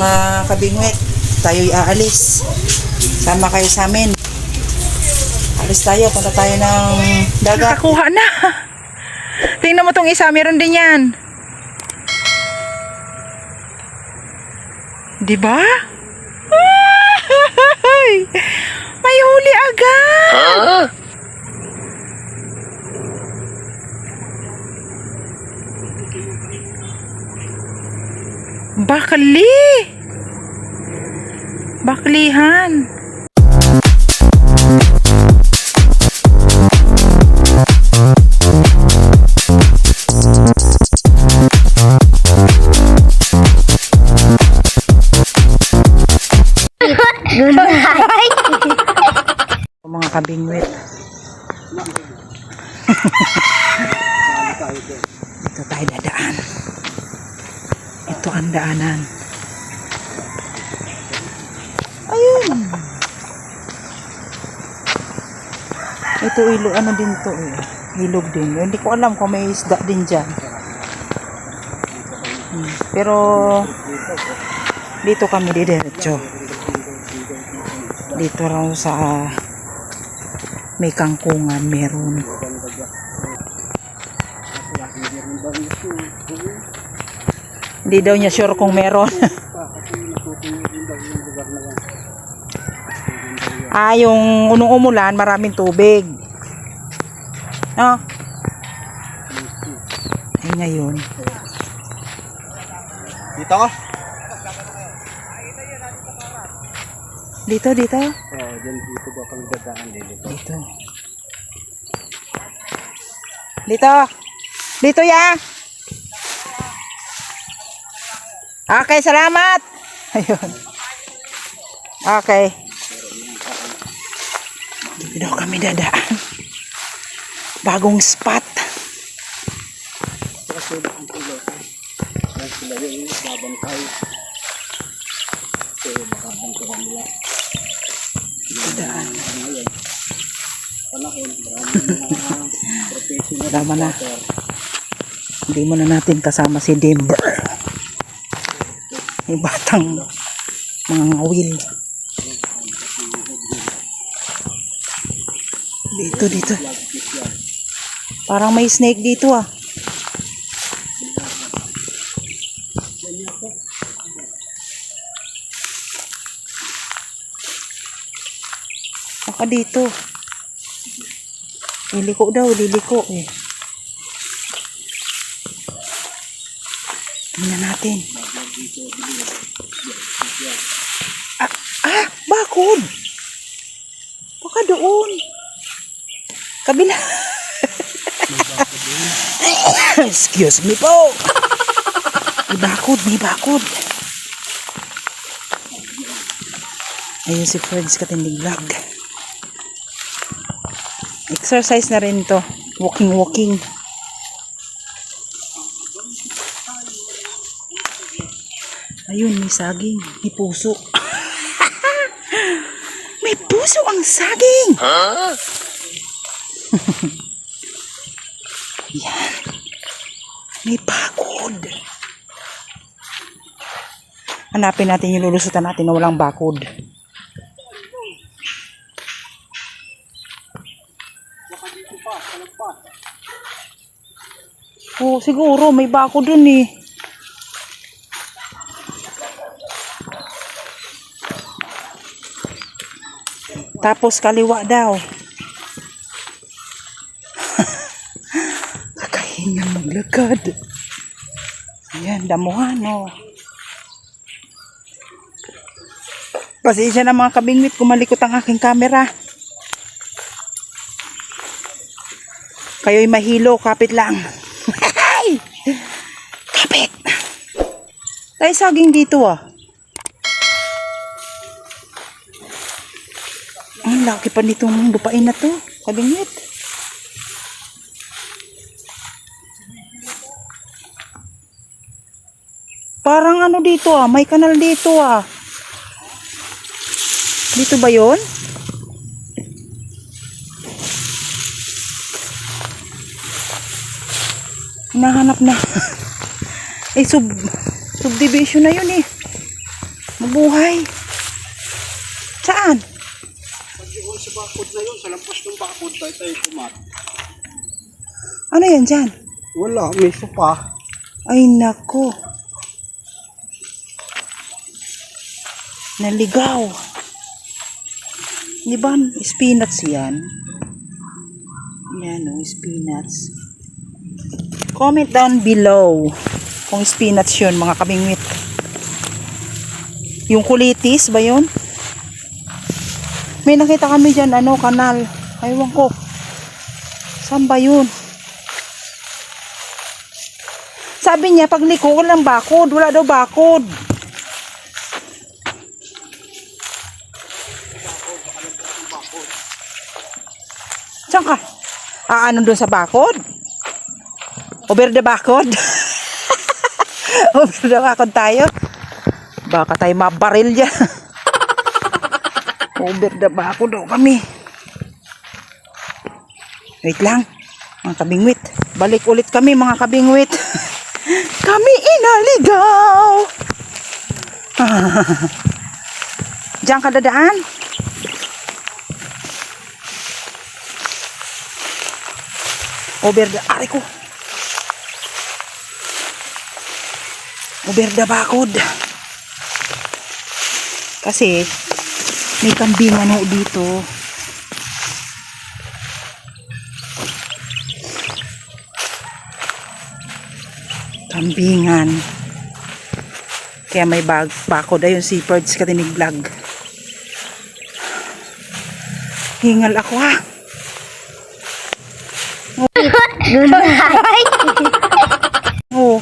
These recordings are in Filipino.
mga kabingwit, tayo'y aalis. Sama kayo sa amin. Alis tayo, punta tayo ng dagat. Nakakuha na. Tingnan mo tong isa, meron din yan. Diba? May huli agad. Huh? Bakli. Baklihan. Mga kabingwit. Ito tayo dadaan. Ito ang daanan. Ayun. Ito ilog, ano din to eh. Ilog din. Hindi ko alam kung may isda din dyan. Pero dito kami diretso. Dito raw sa may kangkungan meron. Hindi daw niya sure kung meron. Yung unong umulan, maraming tubig. No? Ay ngayon. Dito? Dito. Dito ba kang dadaan dito? Dito ya. Okay, salamat. Ayun. Okay. Dito daw kami dadaan. Bagong spot. Dadaan. Tama na. Hindi mo na natin kasama si Denver. Yung batang mga ngawil. Dito. Parang may snake dito ah. Baka dito. Liliko eh. Tingnan natin. Bakod. Baka doon. Kabila. Excuse me po. May bakod. Ayun si Ferds Katinding Vlog. Exercise na rin to. Walking. Ayun, may saging. May puso. May puso ang saging. Huh? Yan. May bakod. Hanapin natin yung lulusutan natin na walang bakod. Oh, siguro may bakod dun eh. Tapos kaliwa daw. Kakahingang maglakad. Ayan, damuhan oh. Pasensya na mga kabingwit, kumalikot ang aking camera. Kayo'y mahilo, kapit lang. Kapit. Tayo saging dito ah. Ang laki pa nitong lupain na to, kabingwit. Parang ano dito ah, may kanal dito ah. Dito ba yun? Hinahanap na. Subdivision na yun eh. buhay. Saan? Pag yun sa bakod na yun, sa lampas ng bakod, tayo kumat. Ano yan dyan? Wala, may sopa. Ay nako. Naligaw. Di ba spinach yan? Yan o, spinach. Comment down below kung spinach yun, mga kabingwit. Yung kulitis ba yun? May nakita kami dyan, ano, kanal. Aywan ko. Saan ba yun? Sabi niya, pag liko, walang bakod. Wala daw bakod. Saan ka? Ano doon sa bakod? Over the bakod? Over the bakod tayo? Baka tayo mabaril dyan. Over the bakod daw kami. Wait lang, mga kabingwit. Balik ulit kami, mga kabingwit. Kami inaligaw. Diyan ka dadaan? Over the, ari ko. Over the bakod. Kasi may kambingan ho dito. Kambingan. Kaya may bakod. Ayun si Birds Katinig Vlog. Hingal ako ha. Oh.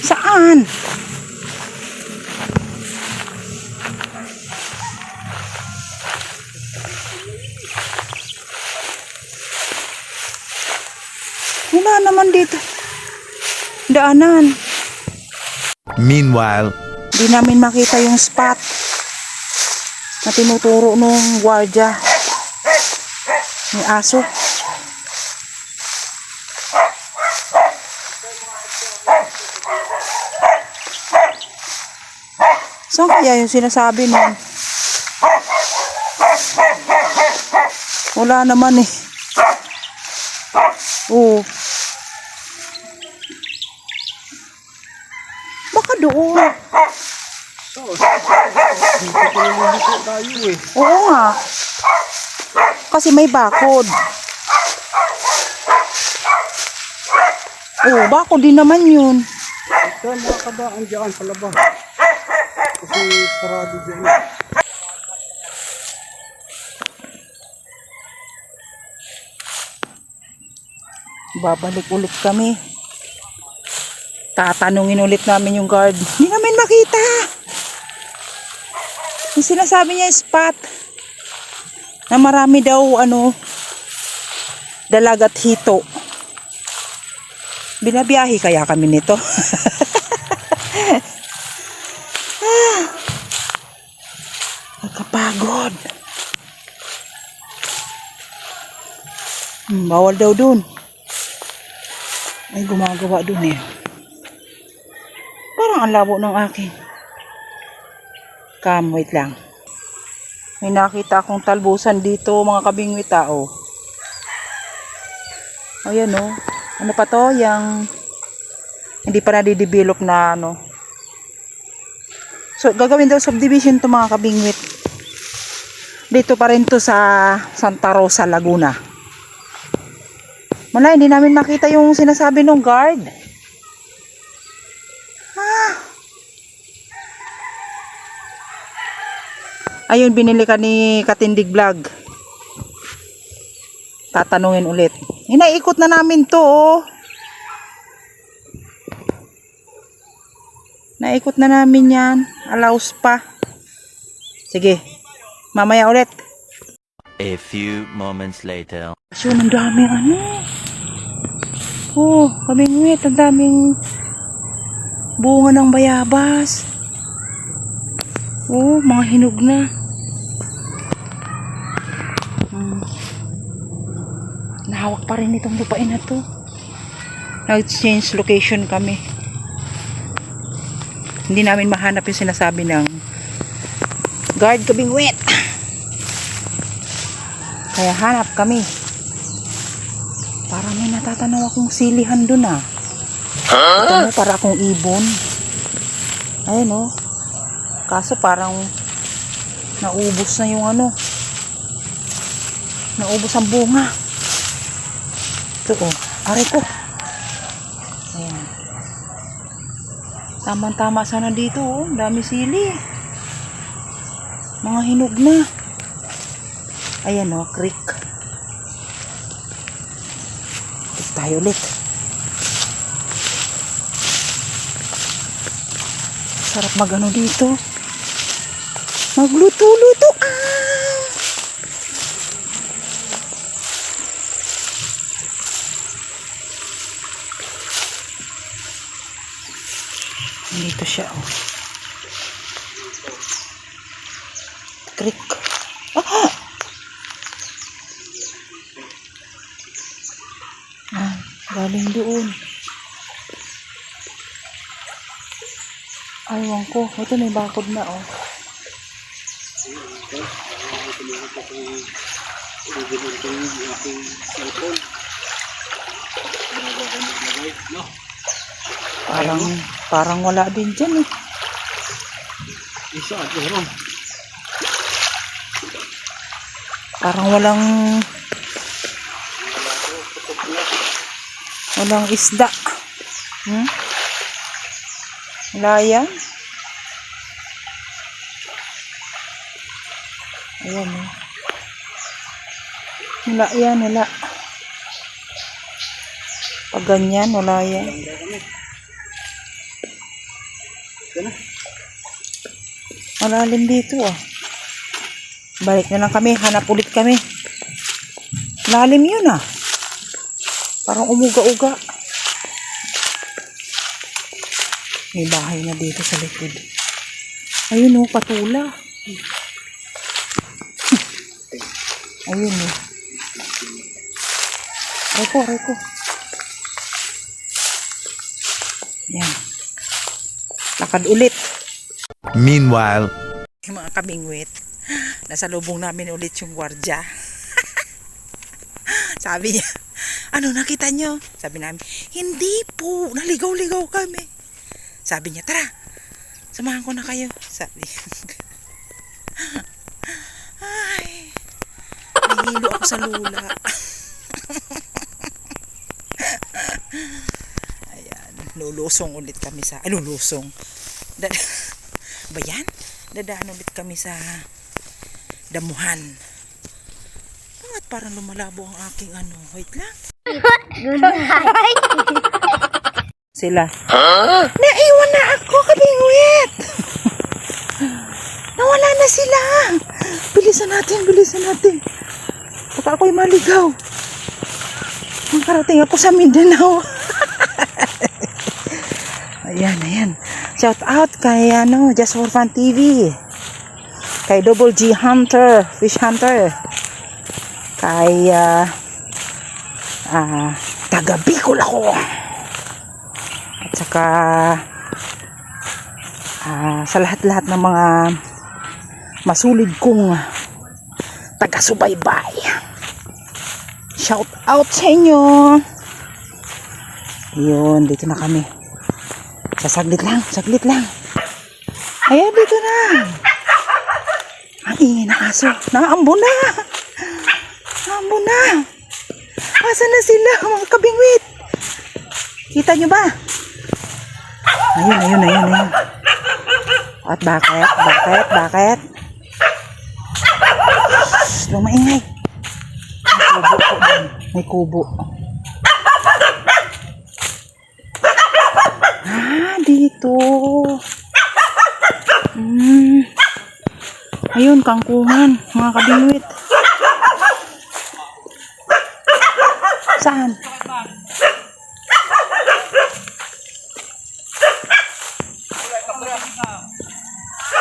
Saan? Wala naman dito. Daanan. Meanwhile, Di namin makita yung spot na tinuturo nung gwardiya. May aso. Saan kaya yung sinasabi nun? Wala naman eh. Oo. Baka doon. Oo nga. Kasi may bakod. Oo, bakod din naman yun. Ito, makakadaan dyan sa labas. Kasi sarado dyan. Babalik ulit kami. Tatanungin ulit namin yung guard. Hindi namin makita. Yung sinasabi niya spot na marami daw dalag at hito. Binabiyahe kaya kami nito. Nakapagod. Bawal daw dun. Ay, gumagawa dun eh. Parang ang labo ng akin. Wait lang. May nakita akong talbusan dito, mga kabingwit tao. Ayan o. Ano pa to? Yang hindi pa nadidevelop na So, gagawin daw subdivision to, mga kabingwit. Dito pa rin to sa Santa Rosa, Laguna. Wala, hindi namin makita yung sinasabi ng guard. Ayun, binili ka ni Katindig Vlog. Tatanungin ulit. Inaikot na namin to, oh. Naikot na namin yan. Allows pa. Sige. Mamaya ulit. a few moments later. So, ang daming Oh, kabingwit. Ang daming bunga ng bayabas. Oh, mga hinog na. Nahawak pa rin itong lupain na to. Nag-change location kami. Hindi namin mahanap yung sinasabi ng Guard kabingwit. Kaya hanap kami. Para may natatanaw akong silihan dun ah. Ito mo, para akong ibon. Ayun oh. Kaso parang naubos na yung ano. Naubos ang bunga. Ito oh. Aray ko. Ayan. Tama-tama sana dito oh. Dami sili. Mga hinog na. Ayan oh. Creek. Ito tayo ulit. Sarap magano dito. Magluto-luto. Dito siya oh. Creek. Galing doon. Aywan ko. Ito may bakod na oh. Parang wala din dyan eh. Isa at meron. Parang walang isda. Wala yan. Ayan eh. Wala yan, wala. Pag ganyan, wala yan. Malalim dito ah. Balik na lang kami, hanap ulit kami. Lalim yun ah. Parang umuga-uga. May bahay na dito sa likod. Ayun oh, patula. Ayun oh. Aray ko. Yan. Lakad ulit. Meanwhile, Mga kabingwit, nasa lubong namin ulit yung gwardya. Sabi niya, ano nakita nyo? Sabi namin, hindi po, naligaw-ligaw kami. Sabi niya, tara, samahan ko na kayo. Sabi ay, nahilo ako sa lula. Ayan, lulusong ulit kami sa, lulusong. Ba yan? Dadaan ulit kami sa damuhan. Bakit parang lumalabo ang aking ano? Wait lang. Sila. Naiwan na ako, kabingwit! Nawala na sila! Bilisan natin. Baka ako'y maligaw. Makarating ako sa Mindanao. Ayan. Shout out kay Just for Fun TV. Kay Double G Hunter, Fish Hunter. Kay taga Bicol ako. At saka sa lahat-lahat ng mga masulid kong taga-subaybay. Shout out sa inyo. Yun, dito na kami. Saglit lang. Ayan, dito na. Ang ingay na aso. Naambo na. Asan na sila, mga kabingwit? Kita nyo ba? Ayun. At bakit? Shhh, lumaingay. May kubo. Dito. Ayun, kangkungan, mga kabingwit. Saan?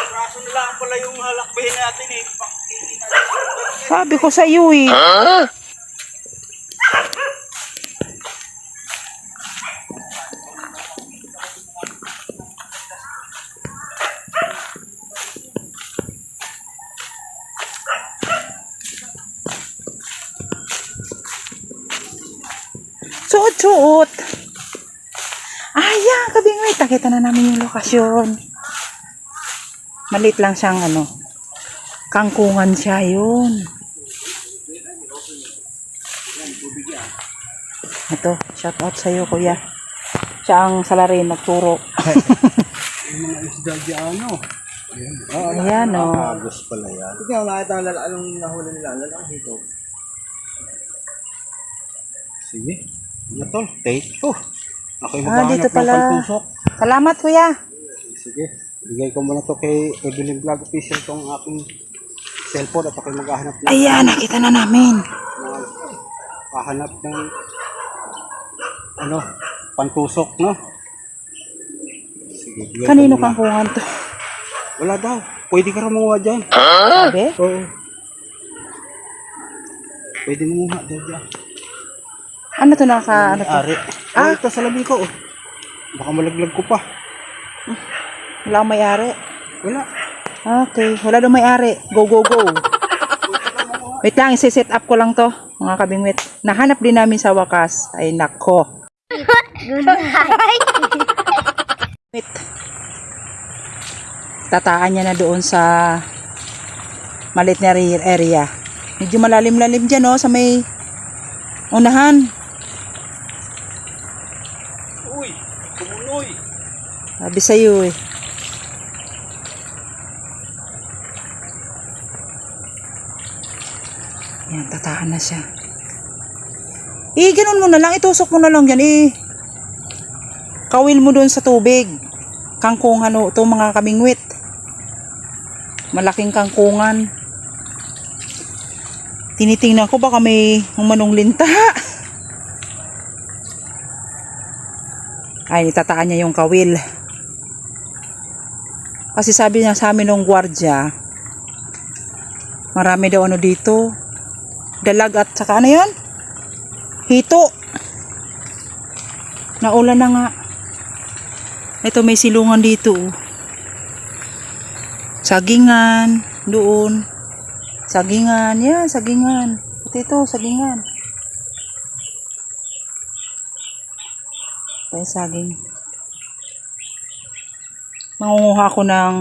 Raso na lang pala yung halakbahin natin eh. Sabi ko sa iyo eh. suot. Ayan, kabingwit. Nakita na namin yung lokasyon. Maliit lang siyang kangkungan siya yun. Ito, shout out sa'yo kuya. Siya ang salarin nagturo. Yung mga isda dyan, ano. Ayan o. Agos pala yan. Ikaw, nakita ang anong nahuli nila. Lalang hito. Sige. Ano to? Take ko. Ako'y maghahanap Dito ng pala. pantusok. Salamat kuya. Sige. Bigay ko muna to kay Evelyn Vlog Official tong aking cellphone at ako'y maghahanap ng Ayan, nakita na namin. hahanap ng pantusok, no? Sige, bigay ko Kanino muna. kangkungan to? Wala daw. Pwede ka rin manguha dyan. Sabi? Oo. Pwede manguha daw dyan. Ano to naka, Ari. Ito sa labi ko. Oh. Baka malaglag ko pa. Wala akong may-ari. Wala. Okay, wala daw may-ari. Go, go, go. Wait lang, isi-set up ko lang to, mga kabingwit. Nahanap din namin sa wakas. Ay, nako. Wait. Tataan niya na doon sa maliit na area. Medyo malalim-lalim dyan, sa may unahan. Uy, tumuloy. Sabi sa'yo eh. Yan, tataan na siya. Ganun mo na lang. Itusok mo na lang yan Kawil mo doon sa tubig. Kangkungan ito mga kabingwit. Malaking kangkungan. Tinitingnan ko baka may umanong linta. Ay, nitataan niya yung kawil. Kasi sabi niya sa amin ng gwardya, marami daw dito. Dalag at saka ano yun? Hito. Naulan na nga. Ito may silungan dito. Sagingan. Doon. Sagingan. Yan, sagingan. Pati ito, sagingan. Ito yung saging. Mangunguha ako ng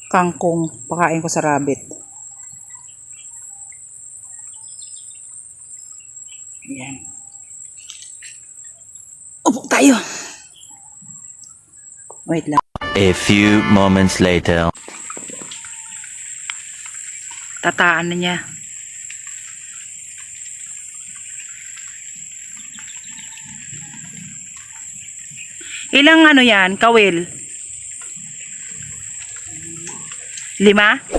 kangkong. Pakain ko sa rabbit. Ayan. Upo tayo. Wait lang. A few moments later. Tataan na niya. Ilang yan? Kawil? 5?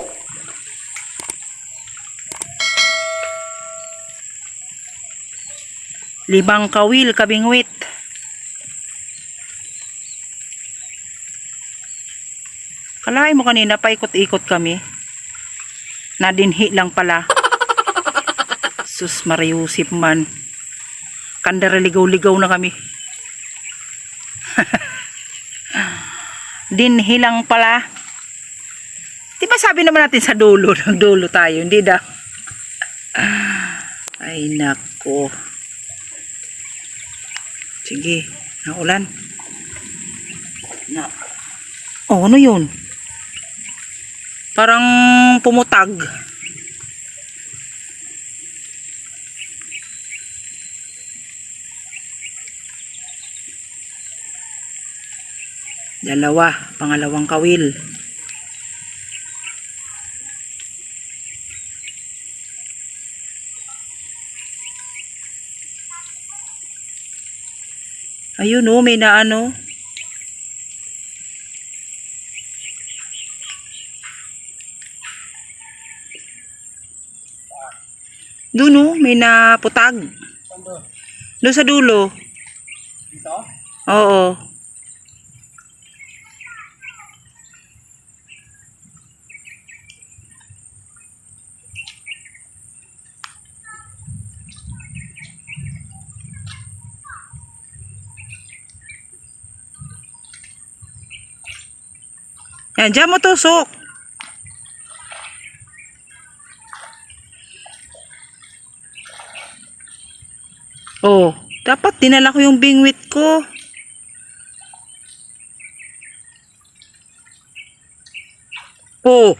Limang kawil, kabingwit. Kalahin mo kanina, paikot-ikot kami. Nadinhi lang pala. Sus, mariusip man. Kandara ligaw-ligaw na kami. Dinhi lang pala. Diba sabi naman natin sa dulo, nagdulo tayo, hindi daw. Ay nako. Sige, naulan. Oh, ano yun? Parang pumutag. Dalawa, pangalawang kawil. Ayun may naano. Doon may naputag. Doon sa dulo. Dito? Oo. Yan, dyan mo tusok. Oh, Dapat dinala ko yung bingwit ko. Oh.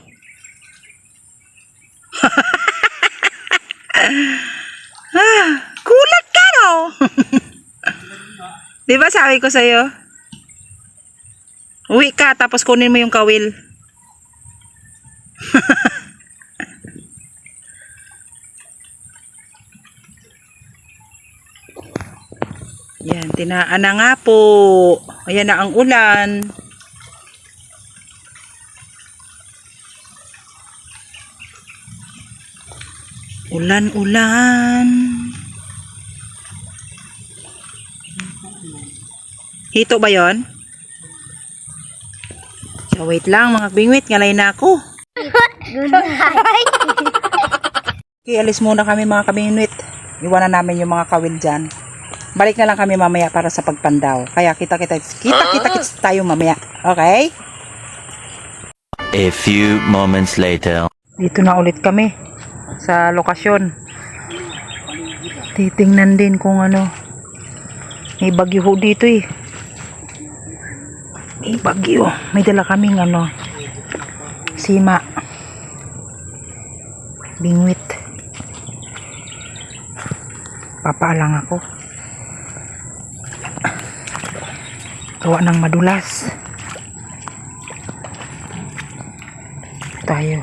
Kulat ka, no? Di ba sabi ko sa'yo? Uwi ka, tapos kunin mo yung kawil. Yan, tinaan na nga po. Ayan na ang ulan. Ulan-ulan. Hito ba yon? So wait lang mga bingwit, ngalay na ako. Okay, alis muna kami mga kabingwit. Iwanan namin yung mga kawil dyan. Balik na lang kami mamaya para sa pagpandaw. Kaya kita tayo mamaya. Okay? A few moments later. Dito na ulit kami sa lokasyon. Titingnan din kung ano. May bagyo ho dito eh. May bagyo. May dala kaming ano. Sima. Bingwit. Papaalang ako. Gawa ng madulas. Tayo.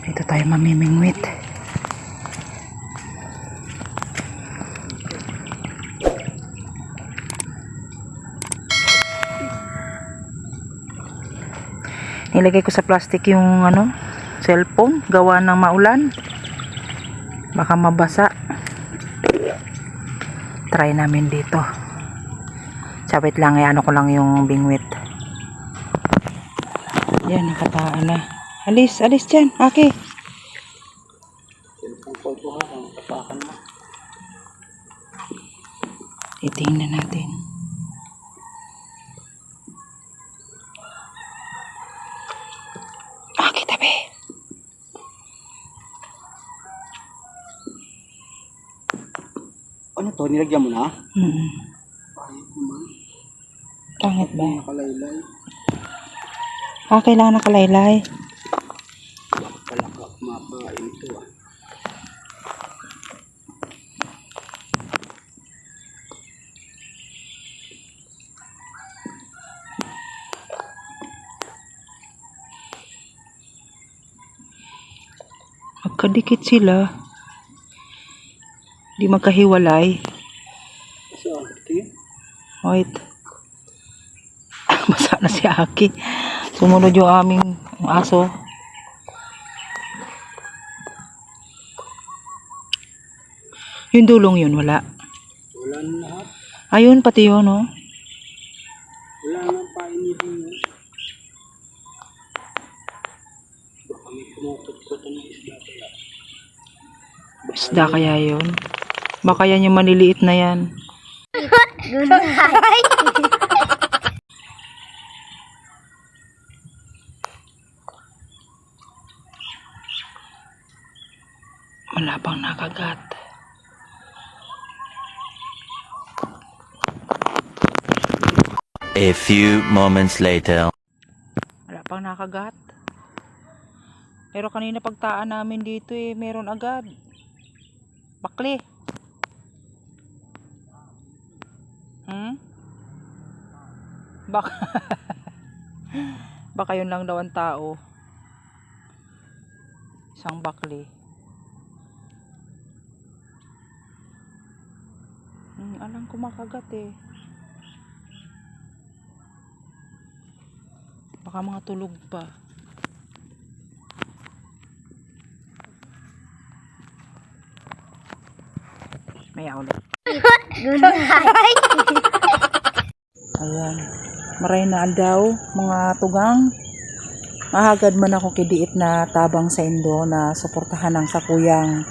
Dito tayo mamimingwit. Nilagay ko sa plastic yung ano, cellphone, gawa ng maulan. Baka mabasa. Try namin dito. Sabit lang, ano ko lang yung bingwit. Yan, nakataan na. Alis dyan. Okay. Titingnan natin. Okay, tabi. Ano to? Nilagyan mo na? Pangit naman. Pangit ba? Nakalaylay. Kailangan nakalaylay. Palakak mapain ito ah. Magkadikit sila. Di magkahiwalay. So, tingin. Wait. Basa na si Aki. Sumunod yung aming aso. Yung dulong yun, wala. Wala na lahat. Ayun, pati yun, oh. Wala nang painitin yun. Baka may kumutot-kot ng isda kaya. Isda kaya yun. Baka yan yung maliliit na yan. Wala pang nakagat. A few moments later. Wala pang nakagat. Pero kanina pagtaan namin dito eh, meron agad. Bakli. Baka yun lang daw ang tao. Isang bakli. Alam ko makagat eh. Baka mga tulog pa. Maya ulit. Ayan. Maray na daw mga tugang. Mahagad man ako kidiit na tabang sa Indo na suportahan ng sakuyang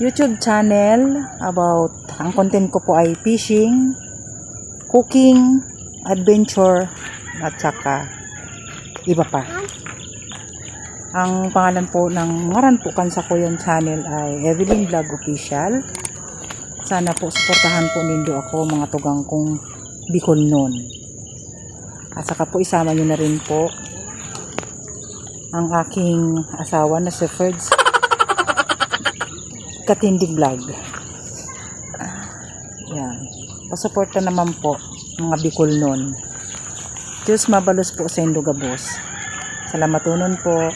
YouTube channel about ang content ko po ay fishing, cooking, adventure at saka iba pa. Ang pangalan po ng ngaran po kan sa ko yung channel ay Evelyn Vlog Official. Sana po suportahan po nindo ako mga tugang kong Bicol noon. At saka po isama nyo na rin po ang aking asawa na si Ferds Katindi Vlog. Yan. Pasuporta naman po mga Bicol noon. Diyos mabalos po sa Indogabos. Salamatunon po.